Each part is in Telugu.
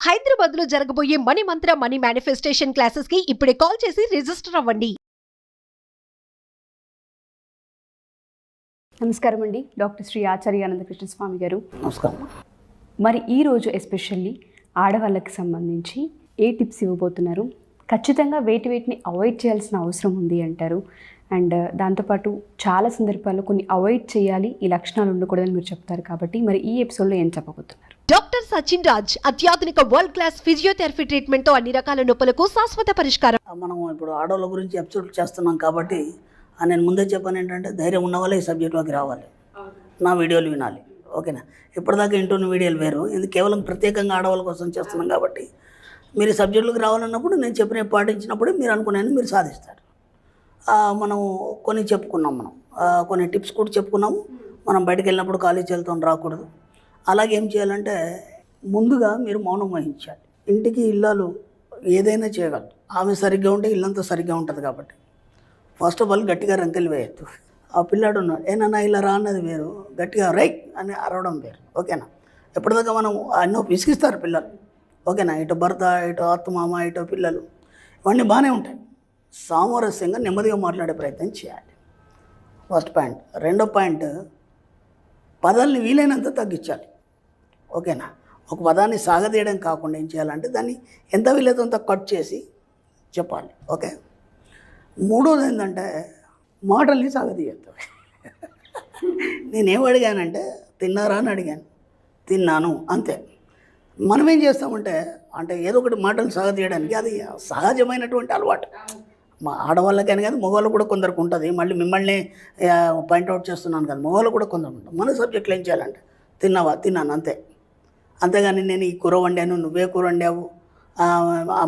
హైదరాబాద్ లో జరగబోయే మనీ మంత్ర మనీ మేనిఫెస్టేషన్ క్లాసెస్ కి ఇప్పుడే కాల్ చేసి రిజిస్టర్ అవ్వండి. నమస్కారం అండి, డాక్టర్ శ్రీ ఆచార్య అనంతకృష్ణ స్వామి గారు. నమస్కారం. మరి ఈరోజు ఎస్పెషల్లీ ఆడవాళ్ళకి సంబంధించి ఏ టిప్స్ ఇవ్వబోతున్నారు? ఖచ్చితంగా వేటిని అవాయిడ్ చేయాల్సిన అవసరం ఉంది అంటారు. అండ్ దాంతోపాటు చాలా సందర్భాల్లో కొన్ని అవాయిడ్ చేయాలి, ఈ లక్షణాలు ఉండకూడదని మీరు చెప్తారు. కాబట్టి మరి ఈ ఎపిసోడ్లో ఏం చెప్పబోతున్నారు? డాక్టర్ సచిన్ రాజ్ అత్యాధునిక వరల్డ్ క్లాస్ ఫిజియోథెరపీ ట్రీట్మెంట్ తో అన్ని రకాల నొప్పులకు శాశ్వత పరిష్కారం. మనం ఇప్పుడు ఆడవాళ్ళ గురించి ఎపిసోడ్ చేస్తున్నాం కాబట్టి నేను ముందే చెప్పాను ఏంటంటే, ధైర్యం ఉన్న వాళ్ళే ఈ సబ్జెక్ట్లోకి రావాలి, నా వీడియోలు వినాలి. ఓకేనా? ఇప్పటిదాకా ఇంటున్న వీడియోలు వేరు, ఇది కేవలం ప్రత్యేకంగా ఆడవాళ్ళ కోసం చేస్తున్నాం కాబట్టి మీరు ఈ సబ్జెక్టులోకి రావాలన్నప్పుడు నేను చెప్పిన పాటించినప్పుడే మీరు అనుకునేది మీరు సాధిస్తారు. మనం కొన్ని చెప్పుకున్నాం, కొన్ని టిప్స్ కూడా చెప్పుకున్నాము. మనం బయటకు వెళ్ళినప్పుడు కాలేజీ వెళ్తాం రాకూడదు. అలాగే ఏం చేయాలంటే, ముందుగా మీరు మౌనం వహించాలి. ఇంటికి ఇల్లాలు ఏదైనా చేయగలరు. ఆమె సరిగ్గా ఉంటే ఇల్లంతా సరిగ్గా ఉంటుంది. కాబట్టి ఫస్ట్ ఆఫ్ ఆల్ గట్టిగా రంకెలు వేయద్దు. ఆ పిల్లాడు ఉన్నాడు, ఏనన్నా ఇలా రా అన్నది వేరు, గట్టిగా రైట్ అని అరవడం వేరు. ఓకేనా? ఎప్పటిదాకా మనం ఎన్నో విసిగిస్తారు పిల్లలు. ఓకేనా? ఇటు భర్త, ఇటు అత్తమామ, ఇటు పిల్లలు, ఇవన్నీ బాగానే ఉంటాయి. సామరస్యంగా నెమ్మదిగా మాట్లాడే ప్రయత్నం చేయాలి. First point. రెండో పాయింట్, పదాలని వీలైనంత తగ్గించాలి. ఓకేనా? ఒక పదాన్ని సాగదీయడం కాకుండా ఏం చేయాలంటే, దాన్ని ఎంత వీలైతే అంత కట్ చేసి చెప్పాలి. ఓకే. మూడోది ఏంటంటే, మాటల్ని సాగదీయద్దు. నేనేం అడిగానంటే, తిన్నారా అని అడిగాను, తిన్నాను, అంతే. మనం ఏం చేస్తామంటే, అంటే ఏదో ఒకటి మాటలు సాగదీయడానికి అది సహజమైనటువంటి అలవాటు. మా ఆడవాళ్ళకని కాదు, మగవాళ్ళు కూడా కొందరికి ఉంటుంది. మళ్ళీ మిమ్మల్ని పాయింట్అవుట్ చేస్తున్నాను కదా, మగవాళ్ళు కూడా కొందరు ఉంటుంది. మన సబ్జెక్టులు ఏం చేయాలంటే, తిన్నావా, తిన్నాను, అంతే. అంతేగాని నేను ఈ కూర వండాను, నువ్వే కూర వండావు,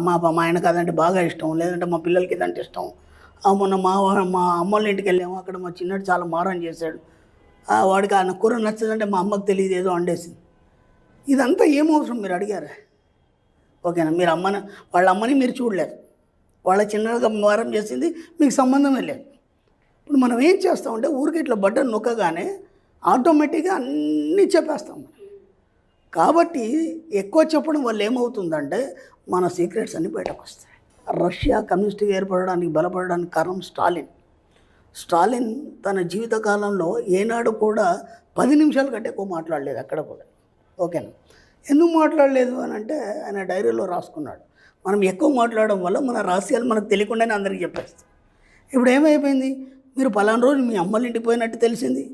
మా ఆయన కాదంటే బాగా ఇష్టం, లేదంటే మా పిల్లలకి ఇదంటే ఇష్టం, మొన్న మా అమ్మోళ్ళ ఇంటికి వెళ్ళాము, అక్కడ మా చిన్నడు చాలా మారం చేశాడు, వాడికి ఆ కూర నచ్చదంటే మా అమ్మకి తెలియదు, ఏదో వండేసింది. ఇదంతా ఏమవసరం మీరు అడిగారా? ఓకేనా? మీరు వాళ్ళ అమ్మని మీరు చూడలేదు, వాళ్ళ చిన్నగా మారం చేసింది మీకు సంబంధమే లేదు. ఇప్పుడు మనం ఏం చేస్తామంటే, ఊరికి ఇట్లా బటన్ నొక్కగానే ఆటోమేటిక్గా అన్నీ చెప్పేస్తాం. కాబట్టి ఎక్కువ చెప్పడం వల్ల ఏమవుతుందంటే, మన సీక్రెట్స్ అన్నీ బయటకు వస్తాయి. రష్యా కమ్యూనిస్ట్గా ఏర్పడడానికి బలపడడానికి కారణం స్టాలిన్ తన జీవితకాలంలో ఏనాడు కూడా 10 నిమిషాల కంటే ఎక్కువ మాట్లాడలేదు అక్కడ కూడా. ఓకేనా? ఎందుకు మాట్లాడలేదు అని అంటే, ఆయన డైరీలో రాసుకున్నాడు. మనం ఎక్కువ మాట్లాడడం వల్ల మన రహస్యాలు మనకు తెలియకుండానే అందరికీ చెప్పేస్తాం. ఇప్పుడు ఏమైపోయింది, మీరు పలానా రోజు మీ అమ్మల ఇంటికి పోయినట్టు తెలిసింది.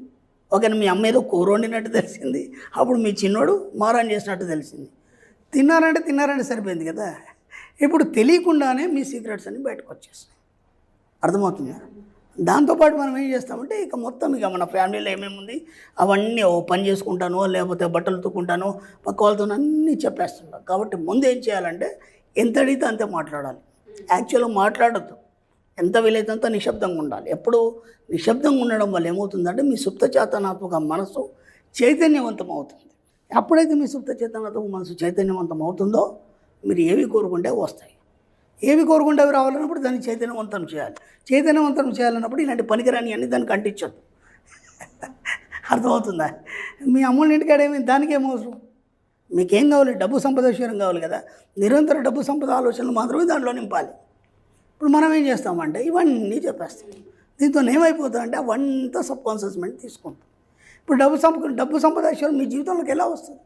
ఓకేనా? మీ అమ్మ ఏదో కూర వండినట్టు తెలిసింది. అప్పుడు మీ చిన్నోడు మారాన్ చేసినట్టు తెలిసింది. తిన్నారంటే సరిపోయింది కదా. ఇప్పుడు తెలియకుండానే మీ సీక్రెట్స్ అన్నీ బయటకు వచ్చేస్తాయి. అర్థమవుతుందా? దాంతోపాటు మనం ఏం చేస్తామంటే, ఇక మన ఫ్యామిలీలో ఏమేమి ఉంది అవన్నీ పని చేసుకుంటానో, లేకపోతే బట్టలు తుక్కుంటానో, పక్క వాళ్ళతో అన్నీ చెప్పేస్తుంటాం. కాబట్టి ముందు ఏం చేయాలంటే, ఎంత అడిగితే అంతే మాట్లాడాలి. యాక్చువల్గా మాట్లాడద్దు, ఎంత వీలైతే అంత నిశ్శబ్దంగా ఉండాలి. ఎప్పుడు నిశ్శబ్దంగా ఉండడం వల్ల ఏమవుతుందంటే, మీ సుప్త చేతనాత్మక మనసు చైతన్యవంతం అవుతుంది. ఎప్పుడైతే మీ సుప్త చేతనాత్మక మనసు చైతన్యవంతం అవుతుందో, మీరు ఏవి కోరుకుంటే వస్తాయి. ఏవి కోరుకుంటే అవి రావాలన్నప్పుడు దాన్ని చైతన్యవంతం చేయాలి. చైతన్యవంతం చేయాలన్నప్పుడు ఇలాంటి పనికిరాని అన్ని దానికి అంటించద్దు. అర్థమవుతుందా? మీ అమ్మోళ్ళ ఇంటికాడ దానికి ఏమవసరం? మీకేం కావాలి? డబ్బు సంపద విషయం కావాలి కదా. నిరంతర డబ్బు సంపద ఆలోచనలు మాత్రమే దాంట్లో నింపాలి. ఇప్పుడు మనం ఏం చేస్తామంటే, ఇవన్నీ చెప్పేస్తాం. దీంతో ఏమైపోతుందంటే, అవంతా సబ్కాన్షియస్ మైండ్ తీసుకుంటాం. ఇప్పుడు డబ్బు సంపద విషయం మీ జీవితంలోకి ఎలా వస్తుంది?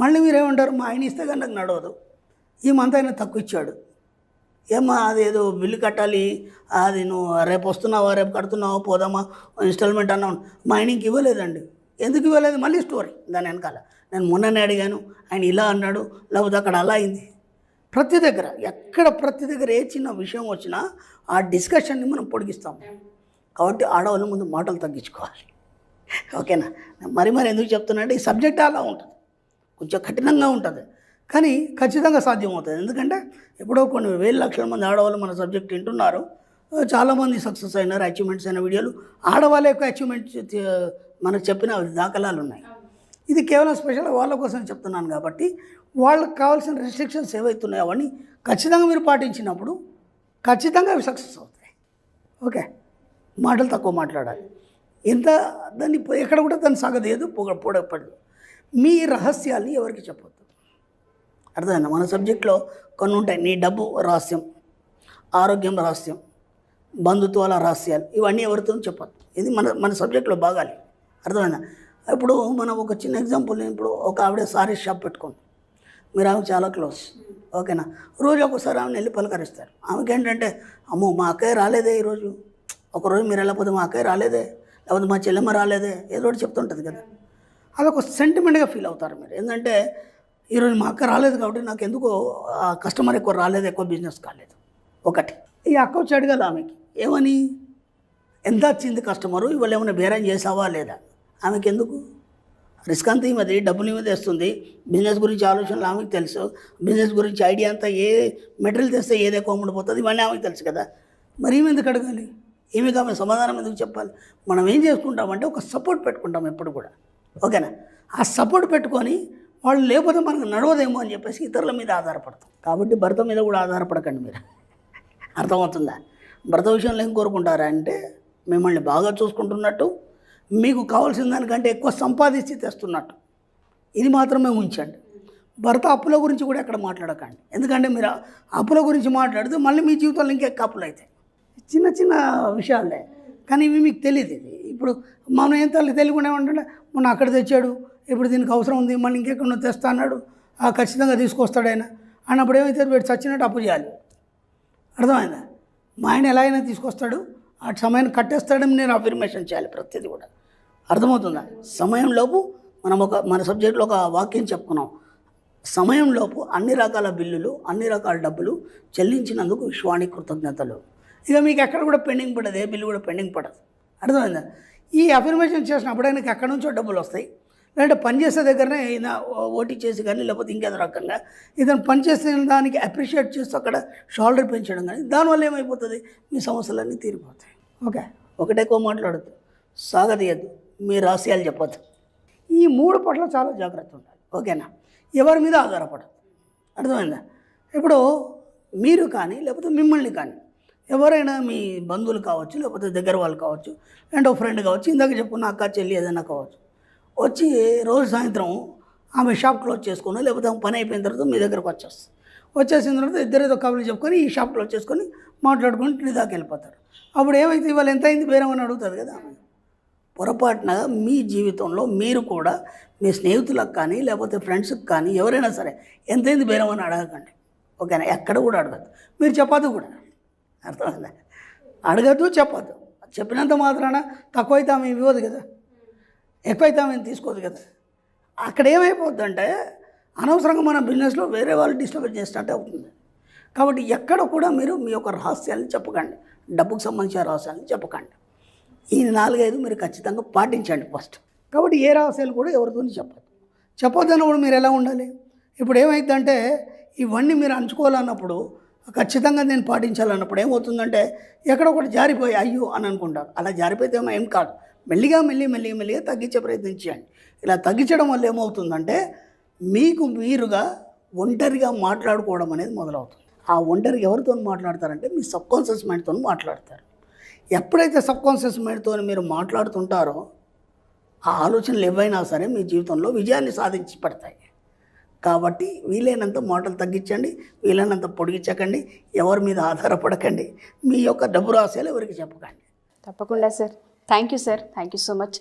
మళ్ళీ మీరేమంటారు, మా ఆయన ఇస్తే కానీ నాకు నడవదు, ఈ మంత్ అయినా తక్కువ ఇచ్చాడు, ఏమా అదేదో బిల్లు కట్టాలి, అది నువ్వు రేపు వస్తున్నావా, రేపు కడుతున్నావా, పోదామా, ఇన్స్టాల్మెంట్ అన్నావు, మా ఆయనకి ఇవ్వలేదండి. ఎందుకు ఇవ్వలేదు? మళ్ళీ స్టోరీ దాని వెనకాల. నేను మొన్ననే అడిగాను, ఆయన ఇలా అన్నాడు, లేకపోతే అక్కడ అలా అయింది. ప్రతి దగ్గర ఏ చిన్న విషయం వచ్చినా ఆ డిస్కషన్ని మనం పొడిగిస్తాం. కాబట్టి ఆడవాళ్ళ ముందు మాటలు తగ్గించుకోవాలి. ఓకేనా? మరి ఎందుకు చెప్తున్నా అంటే, ఈ సబ్జెక్ట్ అలా ఉంటుంది, కొంచెం కఠినంగా ఉంటుంది, కానీ ఖచ్చితంగా సాధ్యమవుతుంది. ఎందుకంటే ఎప్పుడో కొన్ని వేల లక్షల మంది ఆడవాళ్ళు మన సబ్జెక్ట్ వింటున్నారు. చాలామంది సక్సెస్ అయినారు, అచీవ్మెంట్స్ అయిన వీడియోలు, ఆడవాళ్ళ యొక్క అచీవ్మెంట్స్ మనకు చెప్పిన దాఖలాలు ఉన్నాయి. ఇది కేవలం స్పెషల్ వాళ్ళ కోసం చెప్తున్నాను. కాబట్టి వాళ్ళకి కావాల్సిన రెస్ట్రిక్షన్స్ ఏవైతున్నాయో అవన్నీ ఖచ్చితంగా మీరు పాటించినప్పుడు ఖచ్చితంగా అవి సక్సెస్ అవుతాయి. ఓకే? మాటలు తక్కువ మాట్లాడాలి. దాన్ని ఎక్కడ కూడా దాన్ని సాగదేదు, పొడపడదు. మీ రహస్యాల్ని ఎవరికి చెప్పొద్దు. అర్థమైందా? మన సబ్జెక్ట్లో కొన్ని ఉంటాయి. నీ డబ్బు రహస్యం, ఆరోగ్యం రహస్యం, బంధుత్వాల రహస్యాలు, ఇవన్నీ ఎవరితో చెప్పదు. ఇది మన సబ్జెక్ట్లో భాగాలి. అర్థమైందా? ఇప్పుడు మనం ఒక చిన్న ఎగ్జాంపుల్, ఇప్పుడు ఒక ఆవిడ సారీ షాప్ పెట్టుకోండి, మీరు ఆమె చాలా క్లోజ్, ఓకేనా? రోజు ఒకసారి ఆమెను వెళ్ళి పలకరిస్తారు. ఆమెకి ఏంటంటే, అమ్మో మా అక్కయ్య రాలేదే ఈరోజు, ఒకరోజు మీరు వెళ్ళకపోతే మా అక్కయ్య రాలేదే, లేకపోతే మా చెల్లెమ్మ రాలేదే, ఏదో ఒకటి చెప్తుంటుంది కదా. అదొక సెంటిమెంట్గా ఫీల్ అవుతారు మీరు. ఏంటంటే ఈరోజు మా అక్క రాలేదు కాబట్టి నాకు ఎందుకో కస్టమర్ ఎక్కువ రాలేదు, ఎక్కువ బిజినెస్ కాలేదు. ఒకటి ఈ అక్క వచ్చి అడగాలి ఆమెకి, ఏమని, ఎంత వచ్చింది కస్టమరు, ఇవాళ ఏమైనా బేరం చేసావా లేదా. ఆమెకి ఎందుకు, రిస్క్ అంతా ఈమెది, డబ్బులు ఈమె తెస్తుంది, బిజినెస్ గురించి ఆలోచనలు ఆమెకు తెలుసు, బిజినెస్ గురించి ఐడియా అంతా, ఏ మెటీరియల్ తెస్తే ఏది ఎక్కువ అమ్ముడిపోతుంది ఇవన్నీ ఆమెకు తెలుసు కదా. మరి ఈమె ఎందుకు అడగాలి, ఈమెకి ఆమె సమాధానం ఎందుకు చెప్పాలి? మనం ఏం చేసుకుంటామంటే ఒక సపోర్ట్ పెట్టుకుంటాం ఎప్పుడు కూడా, ఓకేనా? ఆ సపోర్ట్ పెట్టుకొని వాళ్ళు లేకపోతే మనకు నడవదేమో అని చెప్పేసి ఇతరుల మీద ఆధారపడతాం. కాబట్టి భర్త మీద కూడా ఆధారపడకండి మీరు. అర్థమవుతుందా? భర్త విషయంలో ఏం కోరుకుంటారా అంటే మిమ్మల్ని బాగా చూసుకుంటున్నట్టు, మీకు కావాల్సిన దానికంటే ఎక్కువ సంపాదించి తెస్తున్నట్టు. ఇది మాత్రమే ఉంచండి. భర్త అప్పుల గురించి కూడా ఎక్కడ మాట్లాడకండి. ఎందుకంటే మీరు అప్పుల గురించి మాట్లాడితే మళ్ళీ మీ జీవితంలో ఇంకెక్క అప్పులు అవుతాయి. చిన్న చిన్న విషయాలే, కానీ ఇవి మీకు తెలియదు. ఇది ఇప్పుడు మనం ఏం తెలియకుండా ఏమంటే, మొన్న అక్కడ తెచ్చాడు, ఇప్పుడు దీనికి అవసరం ఉంది, మళ్ళీ ఇంకెక్కడ తెస్తా అన్నాడు, ఖచ్చితంగా తీసుకొస్తాడు ఆయన అన్నప్పుడు ఏమైతే వీడు చచ్చినట్టు అప్పు చేయాలి. అర్థమైందా? మా ఆయన ఎలా అయినా తీసుకొస్తాడు, ఆ సమయాన్ని కట్టేస్తాడని నేను అఫర్మేషన్ చేయాలి ప్రతిదీ కూడా. అర్థమవుతుందా? సమయంలోపు మన సబ్జెక్ట్లో ఒక వాక్యం చెప్పుకున్నాం, సమయంలోపు అన్ని రకాల బిల్లులు, అన్ని రకాల డబ్బులు చెల్లించినందుకు విశ్వానికి కృతజ్ఞతలు. ఇక మీకు ఎక్కడ కూడా పెండింగ్ పడదు, ఏ బిల్లు కూడా పెండింగ్ పడదు. అర్థమైందా? ఈ అఫర్మేషన్ చేసినప్పుడు ఆయనకి ఎక్కడి నుంచో డబ్బులు వస్తాయి, లేదంటే పనిచేసే దగ్గరనే ఈయన ఓటీ చేసి కానీ, లేకపోతే ఇంకేదో రకంగా ఇతను పనిచేసే దానికి అప్రిషియేట్ చేస్తూ అక్కడ షాల్డర్ పెంచడం కానీ, దానివల్ల ఏమైపోతుంది, మీ సమస్యలన్నీ తీరిపోతాయి. ఓకే, ఒకటే ఎక్కువ మాట్లాడద్దు, సాగదీయద్దు, మీ రహస్యాలు చెప్పద్దు. ఈ 3 పట్ల చాలా జాగ్రత్త ఉండాలి, ఓకేనా? ఎవరి మీద ఆధారపడదు. అర్థమైందా? ఇప్పుడు మీరు కానీ, లేకపోతే మిమ్మల్ని కానీ ఎవరైనా మీ బంధువులు కావచ్చు, లేకపోతే దగ్గర వాళ్ళు కావచ్చు, అండ్ ఒక ఫ్రెండ్ కావచ్చు, ఇందాక చెప్పుకున్న అక్క చెల్లి ఏదైనా కావచ్చు, వచ్చి రోజు సాయంత్రం ఆమె షాప్ క్లోజ్ చేసుకుని, లేకపోతే ఆమె పని అయిపోయిన తర్వాత మీ దగ్గరకు వచ్చేసిన తర్వాత ఇద్దరేదో కబుర్లు చెప్పుకొని ఈ షాప్ క్లోజ్ చేసుకొని మాట్లాడుకొని ఇంటి దాకా వెళ్ళిపోతారు. అప్పుడు ఏమైతే ఇవాళ ఎంత అయింది బేరం అని అడుగుతుంది కదా ఆమె. పొరపాటున మీ జీవితంలో మీరు కూడా మీ స్నేహితులకు కానీ, లేకపోతే ఫ్రెండ్స్కి కానీ ఎవరైనా సరే ఎంతైంది బేరం అని అడగకండి, ఓకేనా? ఎక్కడ కూడా అడగద్దు, మీరు చెప్పద్దు కూడా. అర్థమైందా? అడగద్దు, చెప్పద్దు. చెప్పినంత మాత్రాన తక్కువైతే ఆమె ఇవ్వదు కదా, ఎక్కువైతే ఆమె తీసుకోదు కదా. అక్కడ ఏమైపోద్దంటే అనవసరంగా మన బిజినెస్లో వేరే వాళ్ళు డిస్టర్బ్ చేసినట్టే అవుతుంది. కాబట్టి ఎక్కడ కూడా మీరు మీ యొక్క రహస్యాలను చెప్పకండి, డబ్బుకు సంబంధించిన రహస్యాలను చెప్పకండి. ఈ 4-5 మీరు ఖచ్చితంగా పాటించండి ఫస్ట్. కాబట్టి ఏ రహస్యాలు కూడా ఎవరితో చెప్పొద్దు అన్నప్పుడు మీరు ఎలా ఉండాలి? ఇప్పుడు ఏమైందంటే ఇవన్నీ మీరు అంచుకోవాలన్నప్పుడు, ఖచ్చితంగా నేను పాటించాలన్నప్పుడు ఏమవుతుందంటే ఎక్కడ ఒకటి జారిపోయి అయ్యో అని అనుకుంటారు. అలా జారిపోతే ఏం కాదు, మెల్లిగా తగ్గించే ప్రయత్నం చేయండి. ఇలా తగ్గించడం వల్ల ఏమవుతుందంటే మీకు మీరుగా ఒంటరిగా మాట్లాడుకోవడం అనేది మొదలవుతుంది. ఆ ఒంటరిగా ఎవరితో మాట్లాడతారంటే మీ సబ్కాన్షియస్ మైండ్తో మాట్లాడతారు. ఎప్పుడైతే సబ్కాన్షియస్ మైండ్తో మీరు మాట్లాడుతుంటారో ఆ ఆలోచనలు ఏవైనా సరే మీ జీవితంలో విజయాన్ని సాధించి పడతాయి. కాబట్టి వీలైనంత మాటలు తగ్గించండి, వీలైనంత పొడిగించకండి, ఎవరి మీద ఆధారపడకండి, మీ యొక్క డబ్బు రహస్యాలు ఎవరికి చెప్పకండి. తప్పకుండా sir. Thank you sir, thank you so much.